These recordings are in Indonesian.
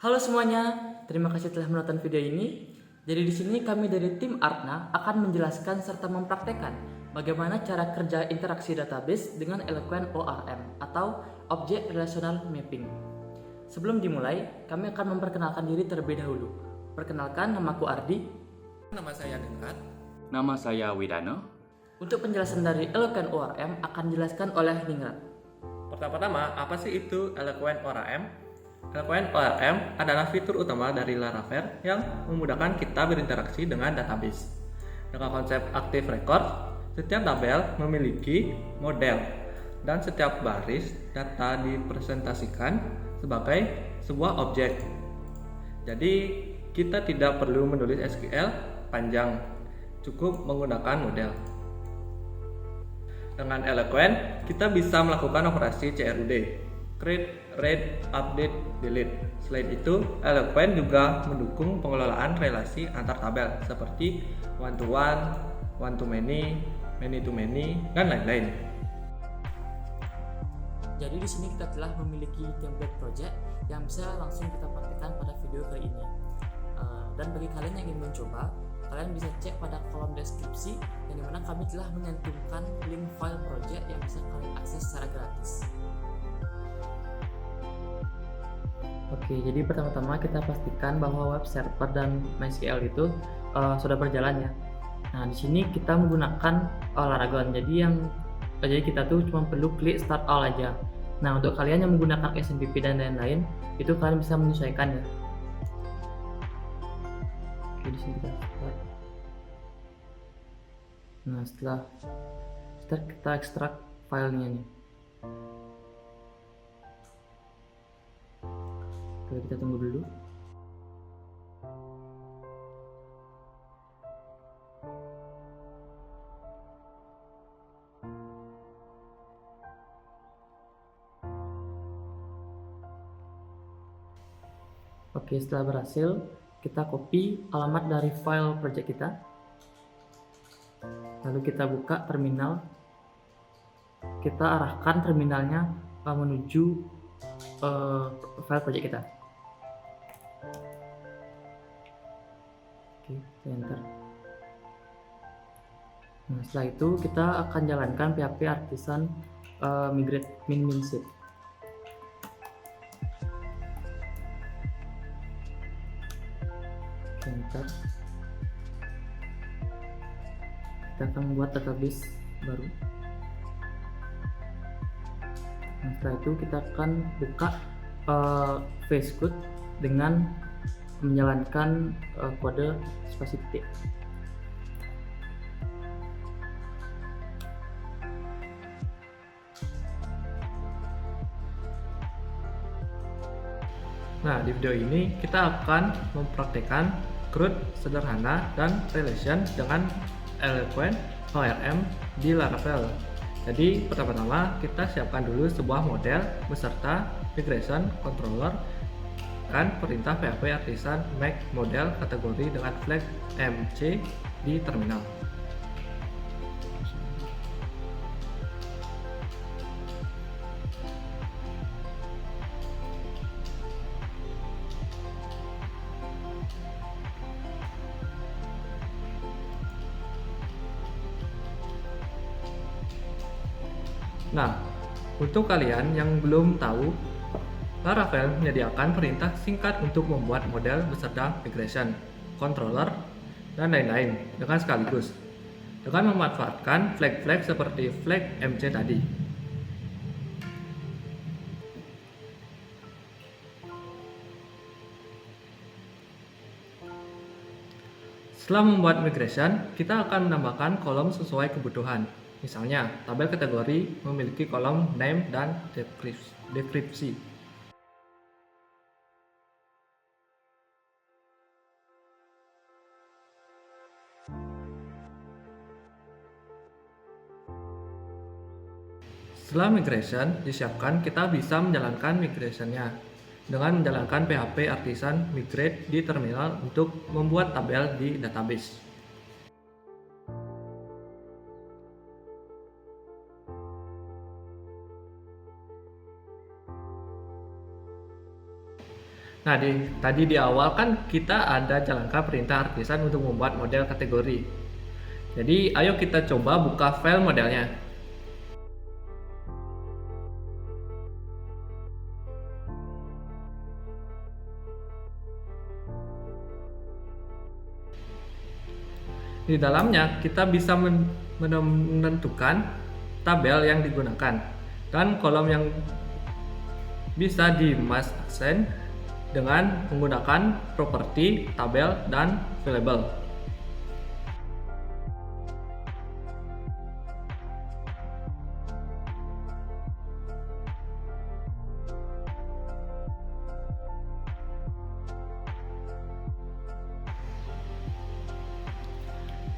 Halo semuanya, terima kasih telah menonton video ini. Jadi di sini kami dari tim Artna akan menjelaskan serta mempraktekkan bagaimana cara kerja interaksi database dengan Eloquent ORM atau Object Relational Mapping. Sebelum dimulai, kami akan memperkenalkan diri terlebih dahulu. Perkenalkan, namaku Ardi. Nama saya Ningrat. Nama saya Widano. Untuk penjelasan dari Eloquent ORM akan dijelaskan oleh Ningrat. Pertama-tama, apa sih itu Eloquent ORM? Eloquent ORM adalah fitur utama dari Laravel yang memudahkan kita berinteraksi dengan database. Dengan konsep active record, setiap tabel memiliki model dan setiap baris data dipresentasikan sebagai sebuah objek. Jadi, kita tidak perlu menulis SQL panjang, cukup menggunakan model. Dengan Eloquent, kita bisa melakukan operasi CRUD, create, read, update, delete. Selain itu, Eloquent juga mendukung pengelolaan relasi antar tabel seperti one to to many, many to many, dan lain-lain. Jadi di sini kita telah memiliki template project yang bisa langsung kita praktikkan pada video kali ini. Dan bagi kalian yang ingin mencoba, kalian bisa cek pada kolom deskripsi yang dimana kami telah menyantumkan link file project yang bisa kalian akses secara gratis. Oke, jadi pertama-tama kita pastikan bahwa web server dan MySQL itu sudah berjalan ya. Nah, di sini kita menggunakan Laragon. Jadi kita tuh cuma perlu klik start all aja. Nah, untuk kalian yang menggunakan SNMP dan lain-lain, itu kalian bisa menyesuaikan ya. Oke, di sini kita start. Nah, setelah start kita ekstrak filenya nih. Oke, kita tunggu dulu. Oke, setelah berhasil, kita copy alamat dari file project kita. Lalu kita buka terminal. Kita arahkan terminalnya menuju file project kita. Oke, kita enter. Nah, setelah itu kita akan jalankan PHP Artisan migrate min sheet. Enter. Kita akan membuat database baru. Nah, setelah itu kita akan buka VS Code dengan menjalankan kode spasi titik. Nah, di video ini kita akan mempraktekkan CRUD sederhana dan relation dengan Eloquent ORM di Laravel. Jadi, pertama-tama kita siapkan dulu sebuah model beserta migration controller dan perintah PHP Artisan make model kategori dengan flag MC di terminal. Nah, untuk kalian yang belum tahu, Laravel menyediakan perintah singkat untuk membuat model beserta migration, controller, dan lain-lain dengan sekaligus, dengan memanfaatkan flag-flag seperti flag MC tadi. Setelah membuat migration, kita akan menambahkan kolom sesuai kebutuhan. Misalnya, tabel kategori memiliki kolom name dan deskripsi. Setelah migration disiapkan, kita bisa menjalankan migrationnya dengan menjalankan PHP Artisan migrate di terminal untuk membuat tabel di database. Nah, tadi di awal kan kita ada jalankan perintah artisan untuk membuat model kategori. Jadi, ayo kita coba buka file modelnya. Di dalamnya kita bisa menentukan tabel yang digunakan dan kolom yang bisa dimasukkan dengan menggunakan properti, tabel, dan variable.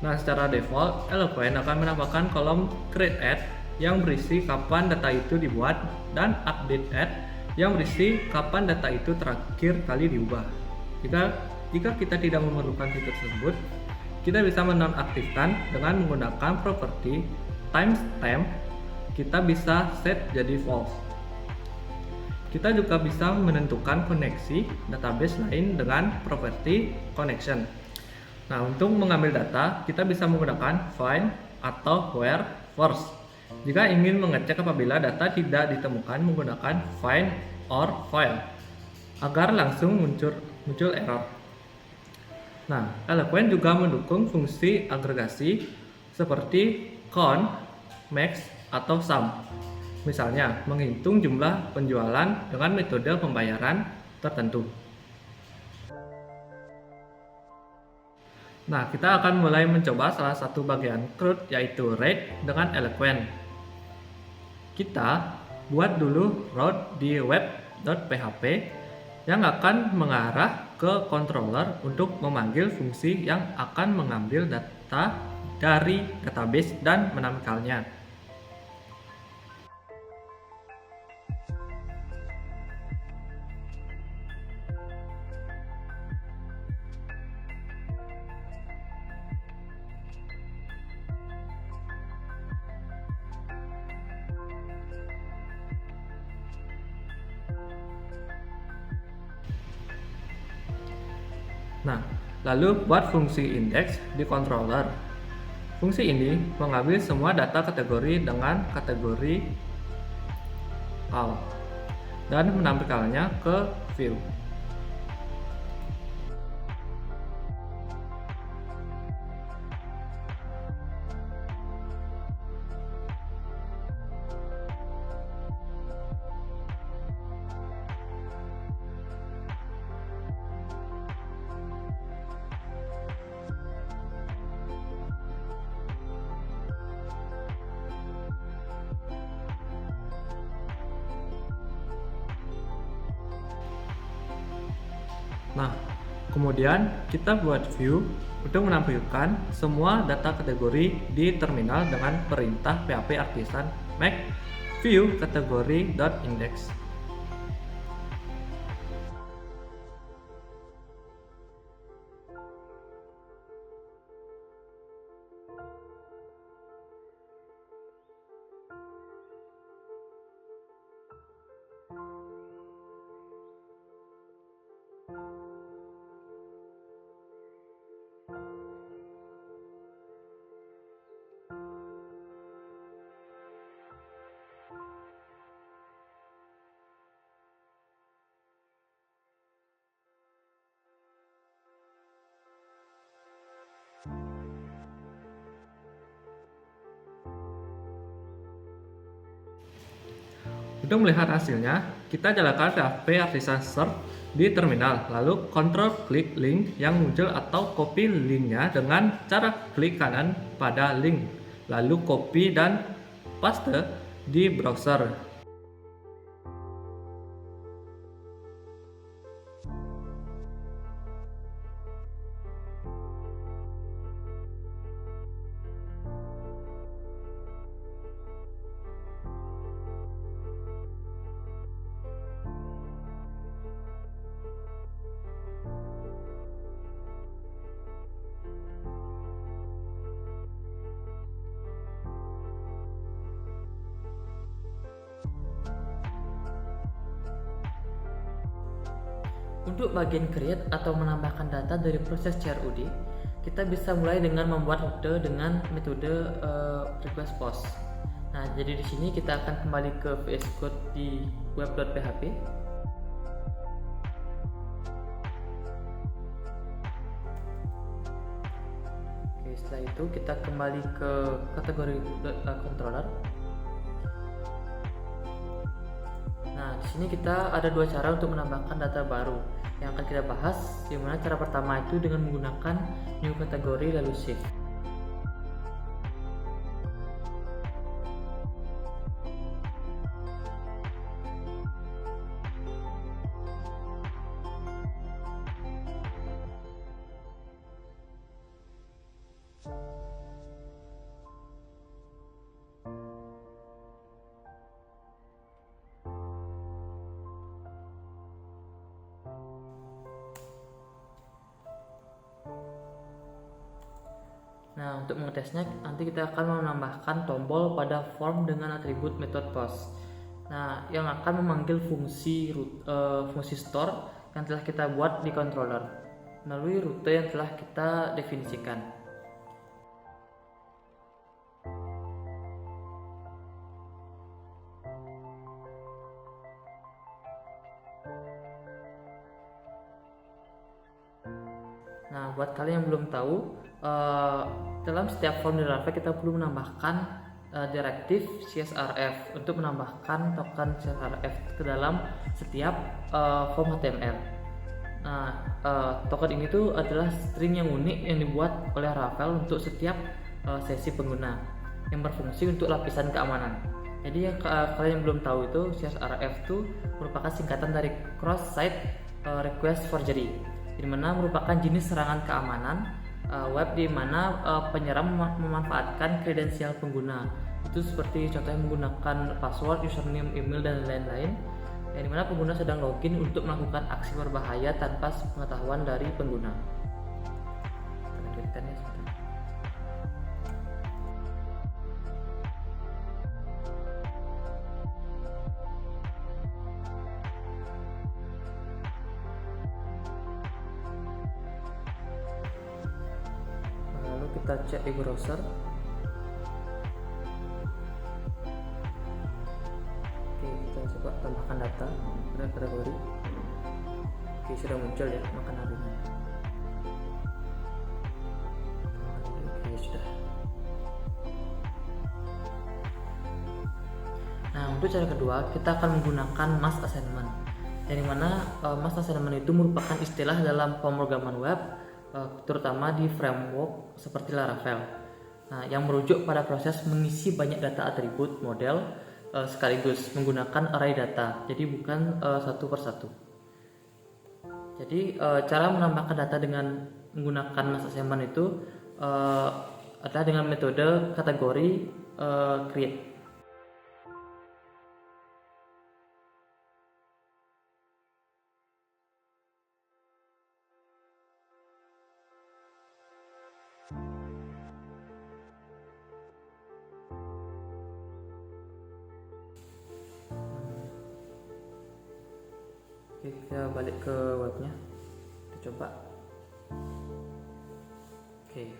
Nah, secara default, Eloquent akan menambahkan kolom create add yang berisi kapan data itu dibuat dan update add yang berisi kapan data itu terakhir kali diubah. Jika kita tidak memerlukan fitur tersebut, kita bisa menonaktifkan dengan menggunakan properti timestamp. Kita bisa set jadi false. Kita juga bisa menentukan koneksi database lain dengan properti connection. Nah, untuk mengambil data, kita bisa menggunakan find atau where first. Jika ingin mengecek apabila data tidak ditemukan menggunakan find or file, agar langsung muncul error. Nah, Eloquent juga mendukung fungsi agregasi seperti count, max, atau sum. Misalnya, menghitung jumlah penjualan dengan metode pembayaran tertentu. Nah, kita akan mulai mencoba salah satu bagian CRUD yaitu rate dengan Eloquent. Kita buat dulu route di web.php yang akan mengarah ke controller untuk memanggil fungsi yang akan mengambil data dari database dan menampilkannya. Nah, lalu buat fungsi index di controller. Fungsi ini mengambil semua data kategori dengan kategori all dan menampilkannya ke view. Nah, kemudian kita buat view untuk menampilkan semua data kategori di terminal dengan perintah PHP Artisan make view kategori.index. Untuk melihat hasilnya, kita jalankan PHP Artisan Search di terminal, lalu kontrol klik link yang muncul atau copy linknya dengan cara klik kanan pada link, lalu copy dan paste di browser. Untuk bagian create atau menambahkan data dari proses CRUD, kita bisa mulai dengan membuat rute dengan metode request post. Nah, jadi di sini kita akan kembali ke VS Code di web.php. Oke, setelah itu kita kembali ke kategori controller. Nah, di sini kita ada dua cara untuk menambahkan data baru yang akan kita bahas. Di mana cara pertama itu dengan menggunakan new kategori lalu shift. Nah, untuk mengetesnya nanti kita akan menambahkan tombol pada form dengan atribut method post. Nah, yang akan memanggil fungsi store yang telah kita buat di controller melalui rute yang telah kita definisikan. Nah, buat kalian yang belum tahu, dalam setiap form di Laravel kita perlu menambahkan direktif CSRF untuk menambahkan token CSRF ke dalam setiap form HTML. Nah, token ini tuh adalah string yang unik yang dibuat oleh Laravel untuk setiap sesi pengguna yang berfungsi untuk lapisan keamanan. Jadi yang kalian yang belum tahu itu CSRF itu merupakan singkatan dari Cross Site Request Forgery, di mana merupakan jenis serangan keamanan web di mana penyerang memanfaatkan kredensial pengguna. Itu seperti contohnya menggunakan password, username, email dan lain-lain. Yang dimana pengguna sedang login untuk melakukan aksi berbahaya tanpa pengetahuan dari pengguna. Lanjutkan ya sebentar. Lalu kita cek di browser. Oke, kita coba tambahkan data pada kategori. Oke, sudah muncul ya makan harinya. Oke, sudah. Nah, untuk cara kedua kita akan menggunakan mass assignment. Yang dimana mass assignment itu merupakan istilah dalam pemrograman web, terutama di framework seperti Laravel. Nah, yang merujuk pada proses mengisi banyak data atribut model sekaligus menggunakan array data, jadi bukan satu persatu. Jadi cara menambahkan data dengan menggunakan mass assignment itu adalah dengan metode kategori create. Oke, kita balik ke webnya, kita coba. Oke.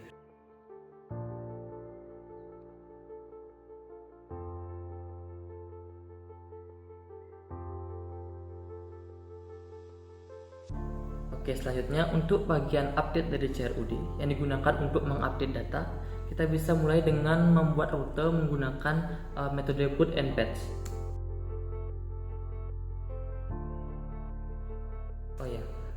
Oke, selanjutnya untuk bagian update dari CRUD yang digunakan untuk mengupdate data, kita bisa mulai dengan membuat rute menggunakan metode put and patch.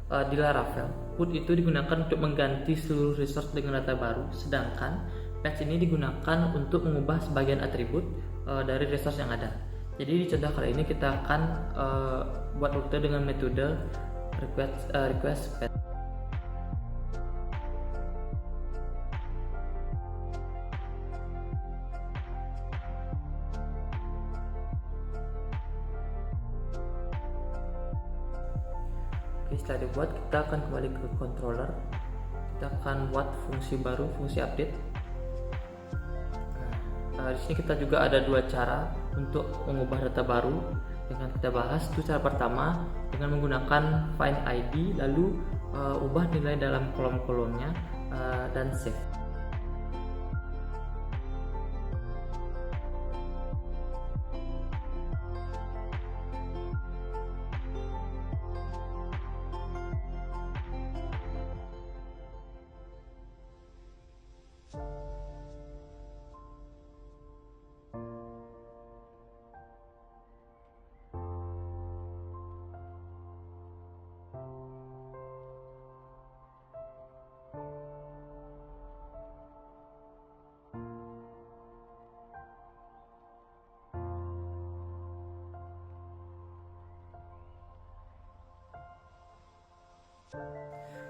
Di Laravel, put itu digunakan untuk mengganti seluruh resource dengan data baru, sedangkan patch ini digunakan untuk mengubah sebagian atribut dari resource yang ada. Jadi di contoh kali ini kita akan buat rute dengan metode request patch. Oke, setelah dibuat kita akan kembali ke controller. Kita akan buat fungsi baru, fungsi update. Nah, di sini kita juga ada dua cara untuk mengubah data baru. dengan kita bahas itu cara pertama dengan menggunakan find ID, lalu ubah nilai dalam kolom-kolomnya dan save.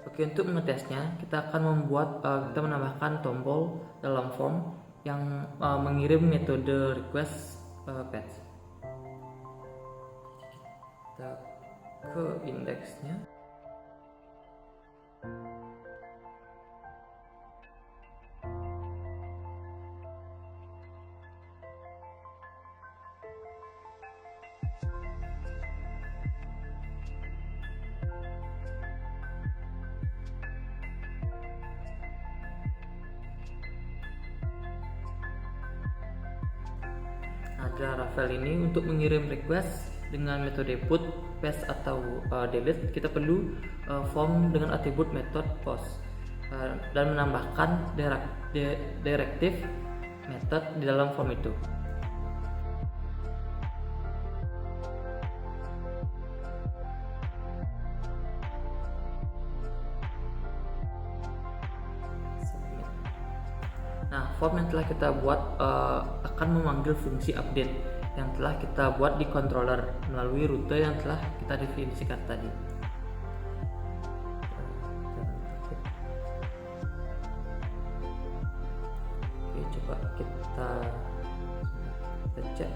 Oke, untuk mengetesnya kita akan kita menambahkan tombol dalam form yang mengirim metode request page. Kita ke indeksnya. Ada Rafael ini untuk mengirim request dengan metode put, paste atau delete. Kita perlu form dengan atribut method post dan menambahkan directive method di dalam form itu. Nah, form yang telah kita buat akan memanggil fungsi update yang telah kita buat di controller melalui rute yang telah kita definisikan tadi. Oke, coba kita cek.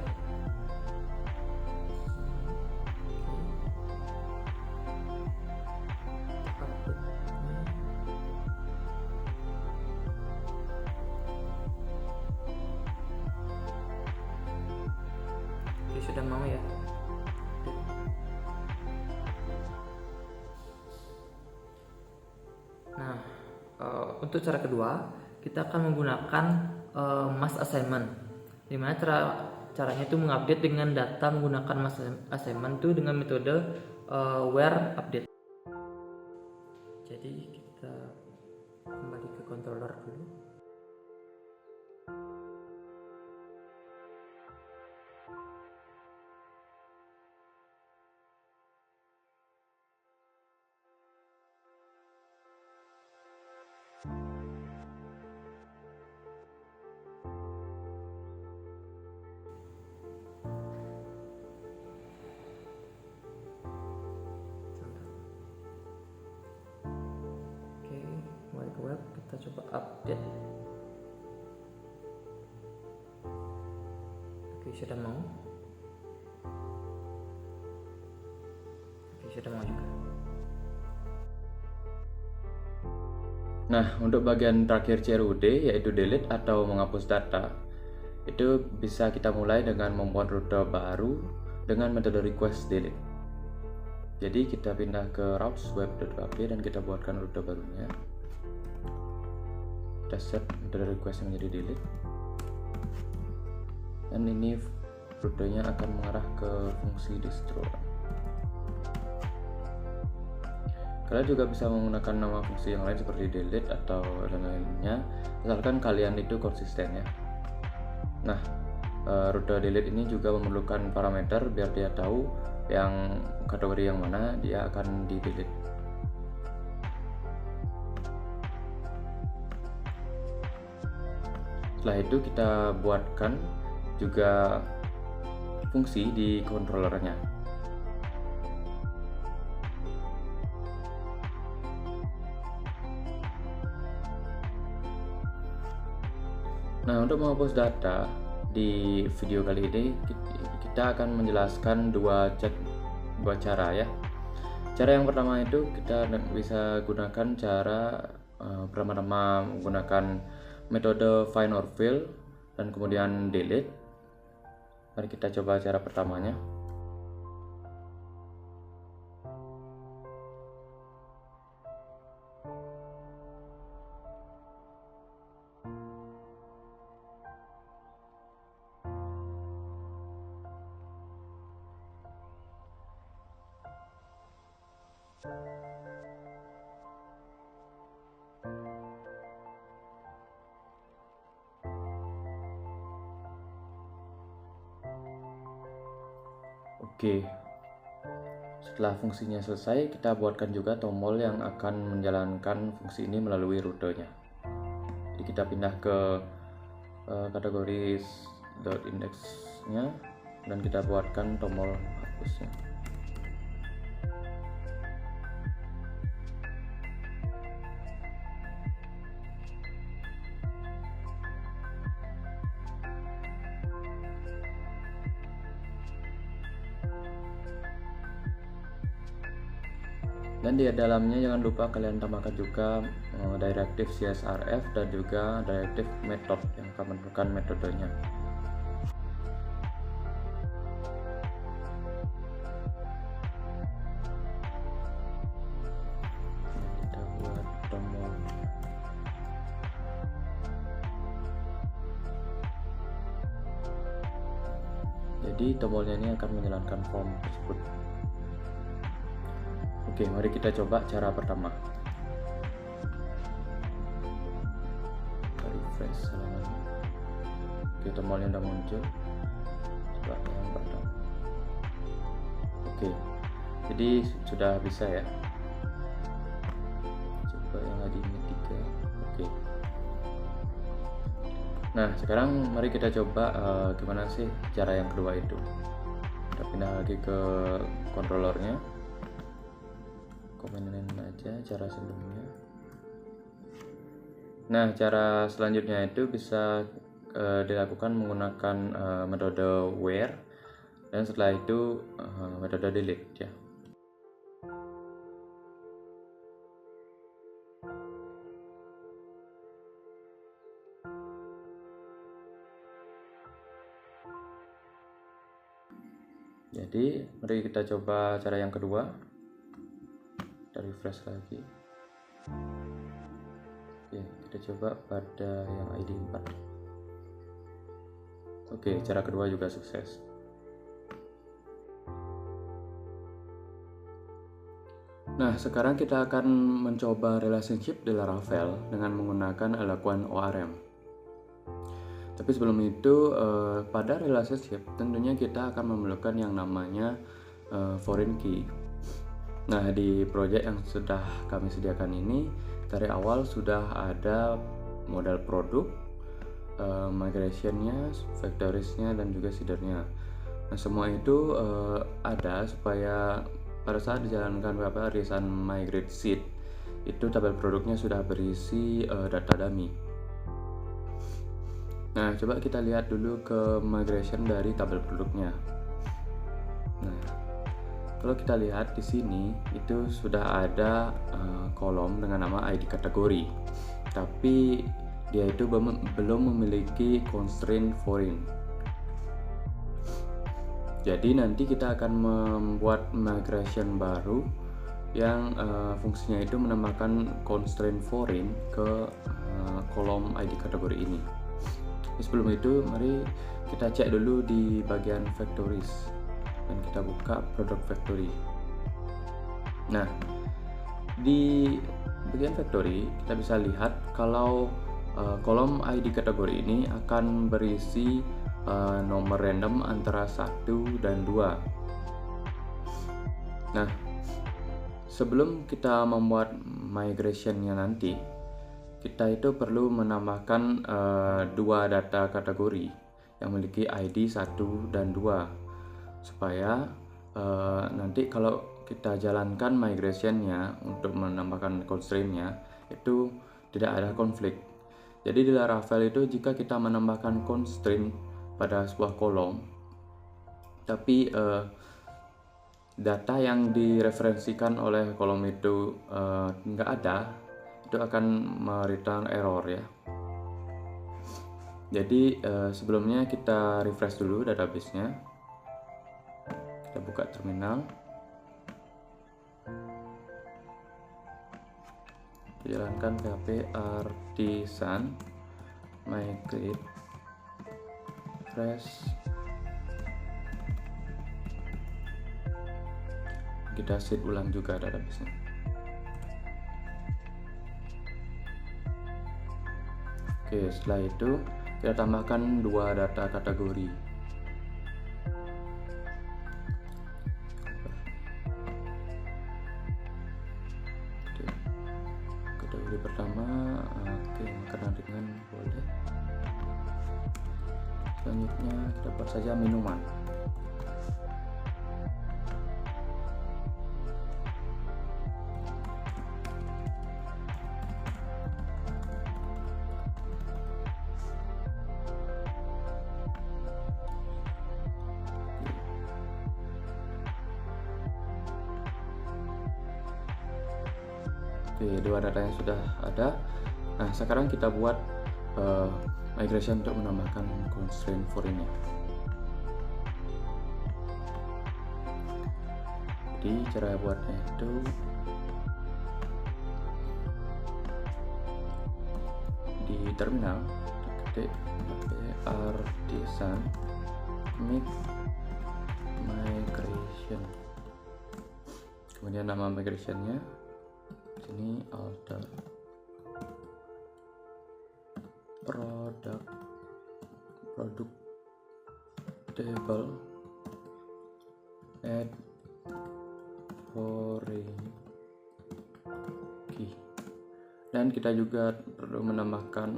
Sudah mau ya. Nah, untuk cara kedua kita akan menggunakan mass assignment, dimana caranya itu mengupdate dengan data menggunakan mass assignment itu dengan metode where update. Jadi kita kembali ke controller dulu. Web, kita coba update. Oke, sudah mau. Oke, sudah mau juga. Nah, untuk bagian terakhir CRUD yaitu delete atau menghapus data, itu bisa kita mulai dengan membuat rute baru dengan metode request delete. Jadi kita pindah ke routes web.php dan kita buatkan rute barunya. Kita set metode request menjadi delete, dan ini rutenya akan mengarah ke fungsi distro. Kalian juga bisa menggunakan nama fungsi yang lain seperti delete atau lain-lainnya, asalkan kalian itu konsisten ya. Nah, rute delete ini juga memerlukan parameter biar dia tahu yang kategori yang mana dia akan di delete. Setelah itu kita buatkan juga fungsi di controllernya. Nah, untuk menghapus data di video kali ini kita akan menjelaskan dua cara ya. Cara yang pertama itu kita bisa gunakan cara pertama-tama menggunakan metode find or fill dan kemudian delete. Mari kita coba cara pertamanya. Oke, setelah fungsinya selesai, kita buatkan juga tombol yang akan menjalankan fungsi ini melalui rutenya. Jadi kita pindah ke kategori .index-nya dan kita buatkan tombol hapusnya. Dan di dalamnya jangan lupa kalian tambahkan juga direktif CSRF dan juga direktif method yang akan menentukan metodenya. Kita buat tombol. Jadi tombolnya ini akan menjalankan form tersebut. Oke, mari kita coba cara pertama. Kita refresh halamannya. Oke, tombolnya udah muncul. Coba yang pertama. Oke, jadi sudah bisa ya. Coba yang ID ini 3. Oke. Nah, sekarang mari kita coba gimana sih cara yang kedua itu. Kita pindah lagi ke controllernya. Komenin aja cara sebelumnya. Nah, cara selanjutnya itu bisa dilakukan menggunakan metode where dan setelah itu metode delete ya. Jadi mari kita coba cara yang kedua. Kita refresh lagi. Oke, kita coba pada yang ID 4. Oke, cara kedua juga sukses. Nah, sekarang kita akan mencoba relationship di Laravel dengan menggunakan Eloquent ORM. Tapi sebelum itu, pada relationship tentunya kita akan memerlukan yang namanya foreign key. Nah, di project yang sudah kami sediakan ini dari awal sudah ada modal produk, migrationnya, factoriesnya dan juga seedernya. Nah, semua itu ada supaya pada saat dijalankan resign migrate seed itu tabel produknya sudah berisi data dummy. Nah, coba kita lihat dulu ke migration dari tabel produknya. Nah, kalau kita lihat di sini itu sudah ada kolom dengan nama ID kategori, tapi dia itu belum memiliki constraint foreign. Jadi nanti kita akan membuat migration baru yang fungsinya itu menambahkan constraint foreign ke kolom ID kategori ini. Sebelum itu mari kita cek dulu di bagian factories dan kita buka product factory. Nah, di bagian factory kita bisa lihat kalau kolom ID kategori ini akan berisi nomor random antara 1 dan 2. Nah, sebelum kita membuat migrationnya nanti, kita itu perlu menambahkan dua data kategori yang memiliki ID 1 dan 2 supaya nanti kalau kita jalankan migrationnya untuk menambahkan constraint-nya itu tidak ada konflik. Jadi di Laravel itu jika kita menambahkan constraint pada sebuah kolom tapi data yang direferensikan oleh kolom itu nggak ada, itu akan return error ya. Jadi sebelumnya kita refresh dulu database-nya. Kita buka terminal. Jalankan php artisan migrate refresh. Kita set ulang juga database-nya. Oke, setelah itu kita tambahkan dua data kategori. pertama, oke, makanan ringan boleh. Selanjutnya kita buat saja minuman. Oke, dua data yang sudah ada. Nah, sekarang kita buat migration untuk menambahkan constraint foreign-nya. Jadi cara buatnya itu di terminal ketik artisan make migration, kemudian nama migrationnya sini alter product table add foreign key, dan kita juga perlu menambahkan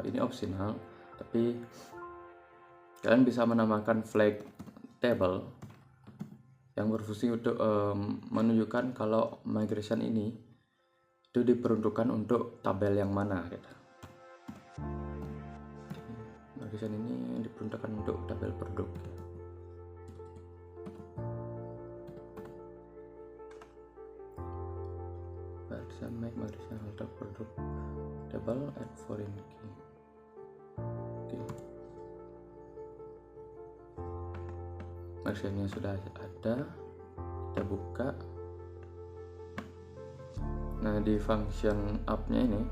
ini opsional, tapi kalian bisa menambahkan flag table yang berfungsi untuk menunjukkan kalau migration ini itu diperuntukkan untuk tabel yang mana gitu. Migration ini diperuntukkan untuk tabel produk. Bisa make migration alter produk table add foreign key. Oke. Migrationnya sudah ada, kita buka. Nah, di function up-nya ini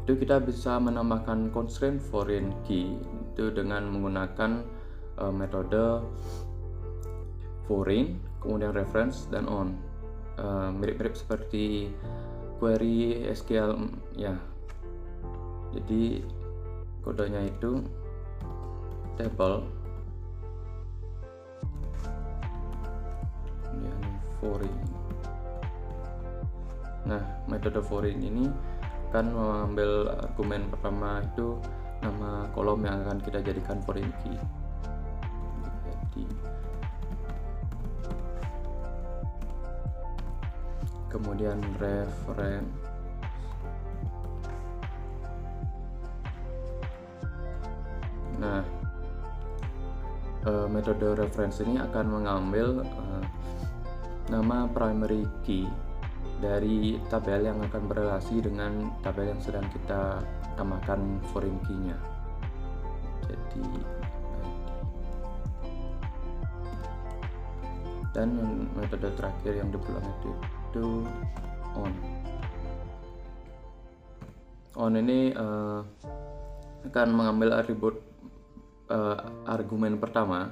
itu kita bisa menambahkan constraint foreign key itu dengan menggunakan metode foreign, kemudian reference dan on. Mirip-mirip seperti query SQL ya. Jadi kodenya itu table kemudian foreign. Nah, metode foreign ini akan mengambil argumen pertama itu nama kolom yang akan kita jadikan foreign key. Jadi kemudian reference, nah metode reference ini akan mengambil nama primary key dari tabel yang akan berrelasi dengan tabel yang sedang kita tambahkan foreign key-nya. Jadi dan metode terakhir yang diulang itu on ini akan mengambil atribut argumen pertama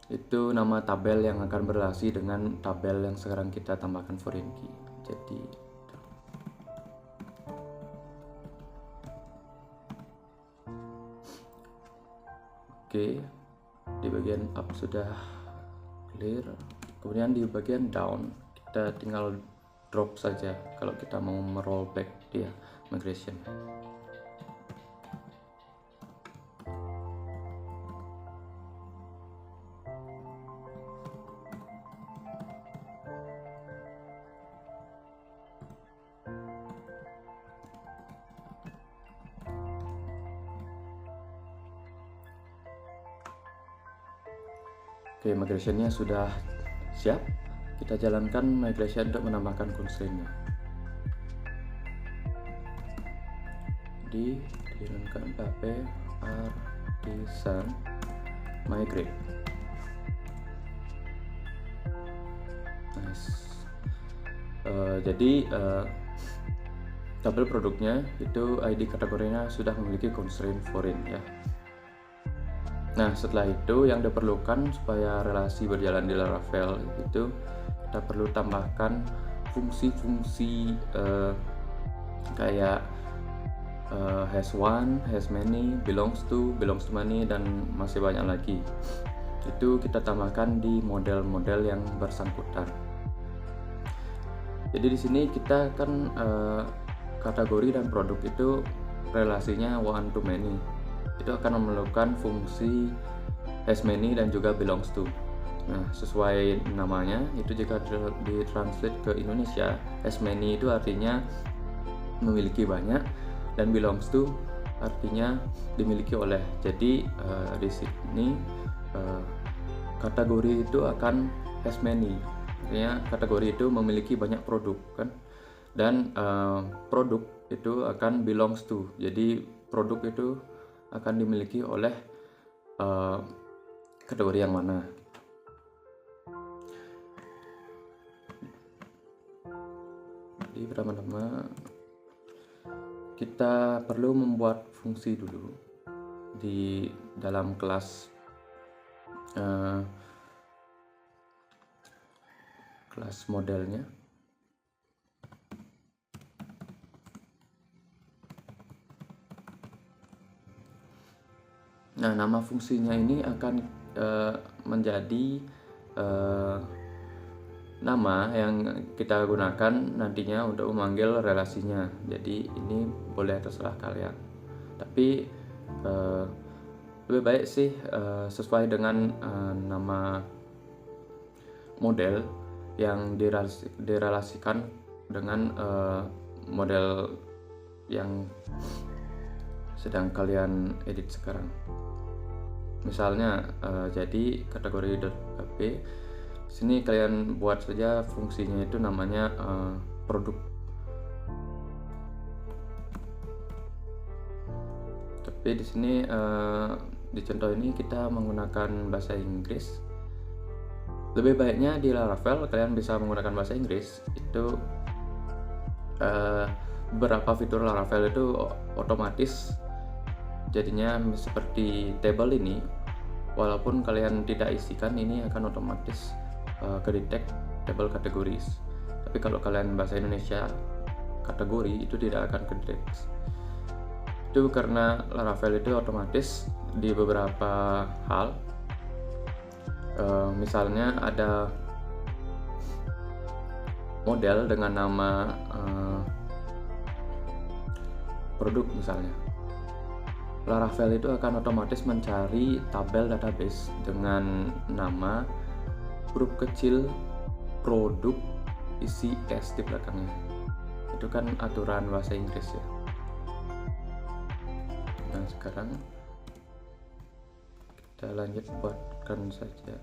itu nama tabel yang akan berrelasi dengan tabel yang sekarang kita tambahkan foreign key. Jadi oke, di bagian up sudah clear, kemudian di bagian down kita tinggal drop saja kalau kita mau merollback dia migration. Oke, migrationnya sudah siap. Kita jalankan migration untuk menambahkan constraint-nya. Dijalankan php artisan migrate. Nice. Jadi tabel produknya itu ID kategorinya sudah memiliki constraint foreign ya. Nah, setelah itu yang diperlukan supaya relasi berjalan di Laravel itu kita perlu tambahkan fungsi-fungsi kayak has one, has many, belongs to many, dan masih banyak lagi. Itu kita tambahkan di model-model yang bersangkutan. Jadi di sini kita kan kategori dan produk itu relasinya one to many. Itu akan memerlukan fungsi has many dan juga belongs to. Nah, sesuai namanya itu jika ditranslate ke Indonesia, has many itu artinya memiliki banyak dan belongs to artinya dimiliki oleh. Jadi di sini kategori itu akan has many. Artinya kategori itu memiliki banyak produk kan. Dan produk itu akan belongs to. Jadi produk itu akan dimiliki oleh kategori yang mana. Jadi pertama-tama kita perlu membuat fungsi dulu di dalam kelas modelnya. Nah, nama fungsinya ini akan menjadi nama yang kita gunakan nantinya untuk memanggil relasinya. Jadi ini boleh terserah kalian. Tapi lebih baik sih sesuai dengan nama model yang direlasikan dengan model yang sedang kalian edit sekarang. Misalnya jadi kategori .p, sini kalian buat saja fungsinya itu namanya produk. Tapi di sini di contoh ini kita menggunakan bahasa Inggris. Lebih baiknya di Laravel kalian bisa menggunakan bahasa Inggris. Itu beberapa fitur Laravel itu otomatis jadinya seperti table ini. Walaupun kalian tidak isikan, ini akan otomatis kedetek table categories. Tapi kalau kalian bahasa Indonesia kategori itu tidak akan kedetek. Itu karena Laravel itu otomatis di beberapa hal. Misalnya ada model dengan nama produk misalnya. Laravel itu akan otomatis mencari tabel database dengan nama huruf kecil produk isi S di belakangnya. Itu kan aturan bahasa Inggris ya. Nah, sekarang kita lanjut buatkan saja.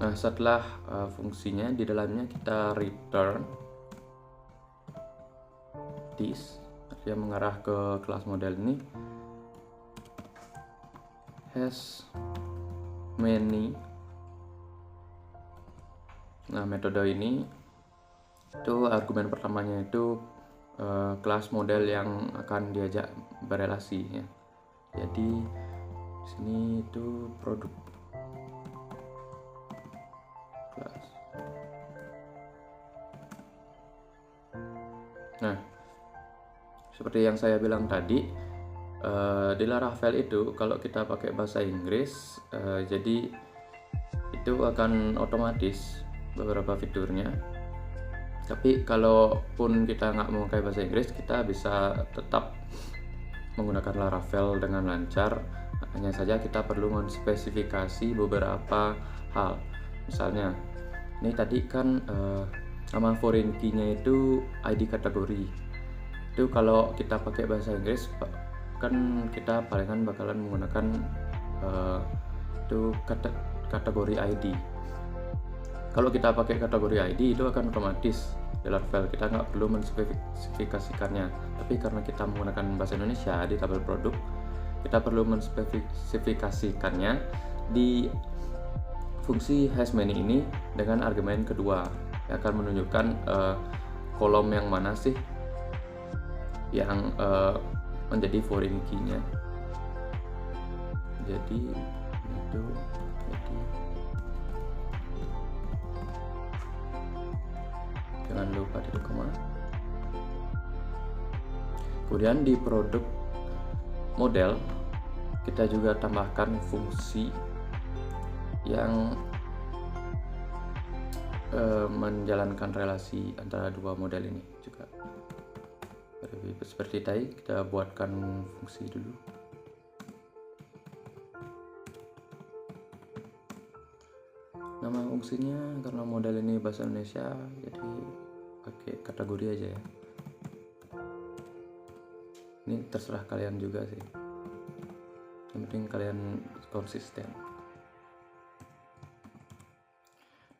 Nah, setelah fungsinya di dalamnya kita return this, yang mengarah ke kelas model ini, has many. Nah, metode ini itu argumen pertamanya itu kelas model yang akan diajak berelasi ya. Jadi di sini itu produk kelas. Nah, seperti yang saya bilang tadi, di Laravel itu kalau kita pakai bahasa Inggris, jadi itu akan otomatis beberapa fiturnya. Tapi kalaupun kita nggak memakai bahasa Inggris, kita bisa tetap menggunakan Laravel dengan lancar. Hanya saja kita perlu menspesifikasi beberapa hal. Misalnya, ini tadi kan nama foreign key-nya itu ID kategori. Itu kalau kita pakai bahasa Inggris kan kita palingan bakalan menggunakan itu kategori ID. Kalau kita pakai kategori ID itu akan otomatis di Laravel, kita nggak perlu menspesifikasikannya. Tapi karena kita menggunakan bahasa Indonesia di tabel produk, kita perlu menspesifikasikannya di fungsi has many ini dengan argumen kedua yang akan menunjukkan kolom yang mana sih yang menjadi foreign key-nya. Jadi itu jangan lupa di koma. Kemudian di produk model kita juga tambahkan fungsi yang menjalankan relasi antara dua model ini juga. Seperti tadi, kita buatkan fungsi dulu. Nama fungsinya, karena model ini bahasa Indonesia, jadi pakai kategori aja ya. Ini terserah kalian juga sih, yang penting kalian konsisten.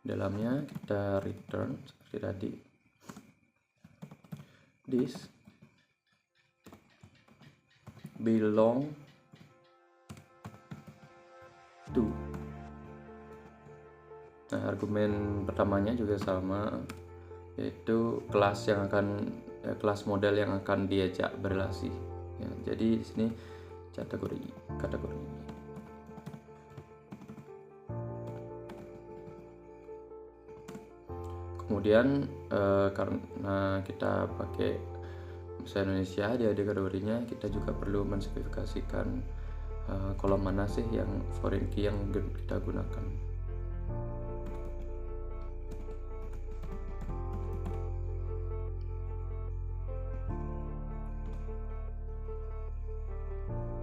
Dalamnya kita return seperti tadi, this belong to. Nah, argumen pertamanya juga sama, yaitu kelas kelas model yang akan diajak berelasi ya. Jadi di sini kategori ini. Kemudian karena kita pakai bahasa Indonesia di kategorinya, kita juga perlu menspesifikasikan kolom mana sih yang foreign key yang kita gunakan.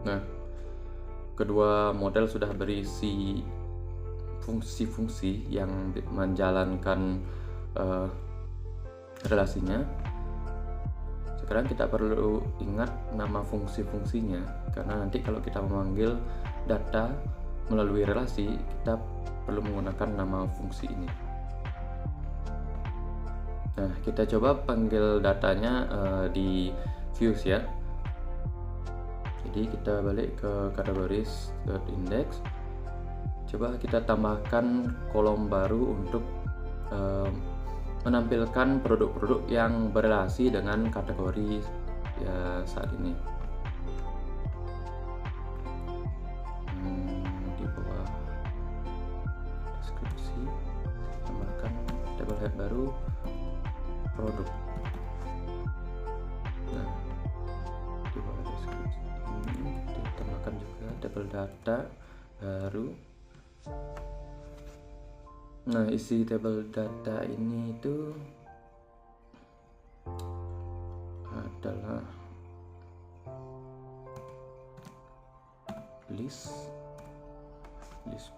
Nah, kedua model sudah berisi fungsi-fungsi yang menjalankan relasinya. Sekarang kita perlu ingat nama fungsi-fungsinya, karena nanti kalau kita memanggil data melalui relasi, kita perlu menggunakan nama fungsi ini. Nah, kita coba panggil datanya di views ya. Jadi kita balik ke kategori third index. Coba kita tambahkan kolom baru untuk menampilkan produk-produk yang berelasi dengan kategori ya saat ini. Di bawah deskripsi tambahkan table head baru, produk. Nah, di bawah deskripsi ini ditambahkan juga table data baru. Nah, isi table data ini itu adalah list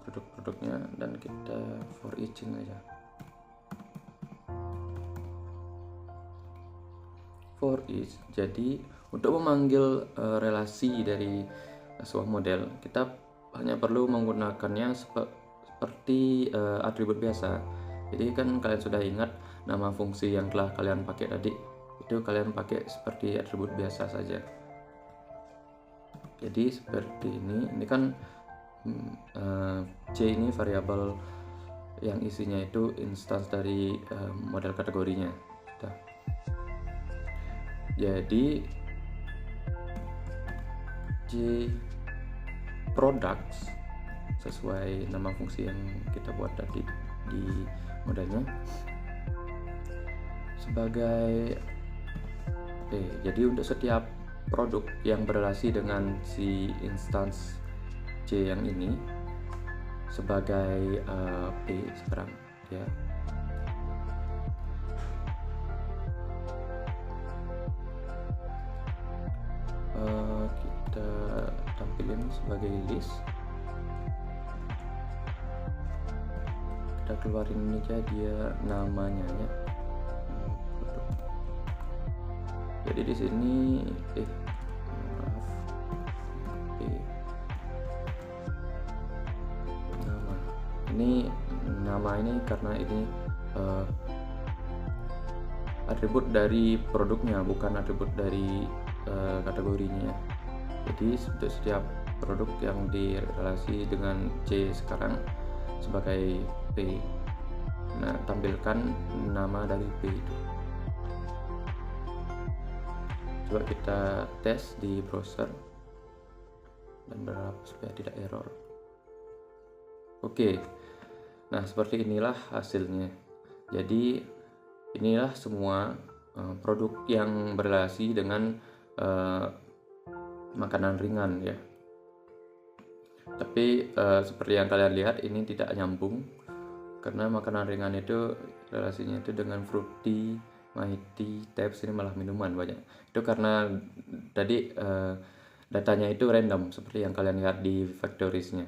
produk-produknya, dan kita for each aja. For each, jadi untuk memanggil relasi dari sebuah model, kita hanya perlu menggunakannya seperti atribut biasa. Jadi kan kalian sudah ingat nama fungsi yang telah kalian pakai tadi, itu kalian pakai seperti atribut biasa saja. Jadi seperti ini kan C ini variabel yang isinya itu instance dari model kategorinya. Jadi J products sesuai nama fungsi yang kita buat tadi di modelnya sebagai jadi untuk setiap produk yang berelasi dengan si instance C yang ini sebagai P sekarang ya. Kita tampilin sebagai list. Kita keluarin ini aja dia namanya ya. Jadi di sini nama ini karena ini atribut dari produknya, bukan atribut dari kategorinya. Jadi untuk setiap produk yang direlasi dengan C sekarang sebagai P, nah tampilkan nama dari P itu. Coba kita tes di browser dan berharap supaya tidak error. Oke, nah seperti inilah hasilnya. Jadi inilah semua produk yang berelasi dengan makanan ringan ya. Tapi seperti yang kalian lihat ini tidak nyambung karena makanan ringan itu relasinya itu dengan fruity, mighty, types ini malah minuman banyak. Itu karena tadi datanya itu random seperti yang kalian lihat di factoriesnya.